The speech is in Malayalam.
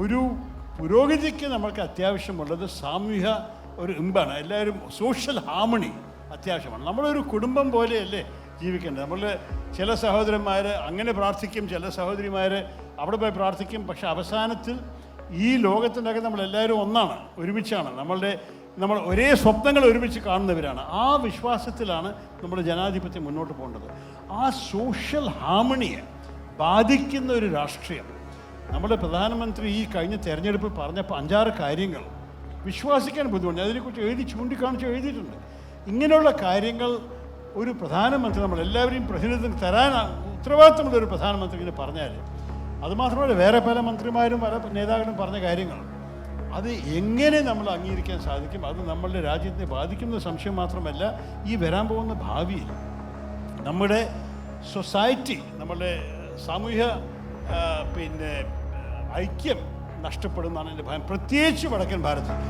ഒരു പുരോഗതിക്ക് നമ്മൾക്ക് അത്യാവശ്യമുള്ളത് സാമൂഹ്യ ഒരു ഇമ്പാണ്. എല്ലാവരും സോഷ്യൽ ഹാർമണി അത്യാവശ്യമാണ്. നമ്മളൊരു കുടുംബം പോലെയല്ലേ ജീവിക്കേണ്ടത്. നമ്മൾ ചില സഹോദരന്മാർ അങ്ങനെ പ്രാർത്ഥിക്കും, ചില സഹോദരിമാർ അവിടെ പോയി പ്രാർത്ഥിക്കും. പക്ഷെ അവസാനത്തിൽ ഈ ലോകത്തിനൊക്കെ നമ്മളെല്ലാവരും ഒന്നാണ്, ഒരുമിച്ചാണ്. നമ്മൾ ഒരേ സ്വപ്നങ്ങൾ ഒരുമിച്ച് കാണുന്നവരാണ്. ആ വിശ്വാസത്തിലാണ് നമ്മുടെ ജനാധിപത്യം മുന്നോട്ട് പോകേണ്ടത്. ആ സോഷ്യൽ ഹാർമണിയെ ബാധിക്കുന്ന ഒരു രാഷ്ട്രീയം. നമ്മുടെ പ്രധാനമന്ത്രി ഈ കഴിഞ്ഞ തെരഞ്ഞെടുപ്പിൽ പറഞ്ഞപ്പോൾ 5-6 കാര്യങ്ങൾ വിശ്വസിക്കാൻ ബുദ്ധിമുട്ട്. അതിനെക്കുറിച്ച് ചൂണ്ടിക്കാണിച്ച് എഴുതിയിട്ടുണ്ട്. ഇങ്ങനെയുള്ള കാര്യങ്ങൾ ഒരു പ്രധാനമന്ത്രി നമ്മളെല്ലാവരെയും പ്രതിനിധിത്വം തരാൻ ഉത്തരവാദിത്തമുള്ള ഒരു പ്രധാനമന്ത്രി ഇങ്ങനെ പറഞ്ഞാൽ, അതുമാത്രമല്ല വേറെ പല മന്ത്രിമാരും പല നേതാക്കളും പറഞ്ഞ കാര്യങ്ങൾ അത് എങ്ങനെ നമ്മൾ അംഗീകരിക്കാൻ സാധിക്കും? അത് നമ്മളുടെ രാജ്യത്തെ ബാധിക്കുന്ന സംശയം മാത്രമല്ല, ഈ വരാൻ പോകുന്ന ഭാവിയിൽ നമ്മുടെ സൊസൈറ്റി, നമ്മുടെ സാമൂഹ്യ ഐക്യം നഷ്ടപ്പെടുന്നതാണ് എൻ്റെ ഭയം, പ്രത്യേകിച്ച് വടക്കൻ ഭാരതത്തിൽ.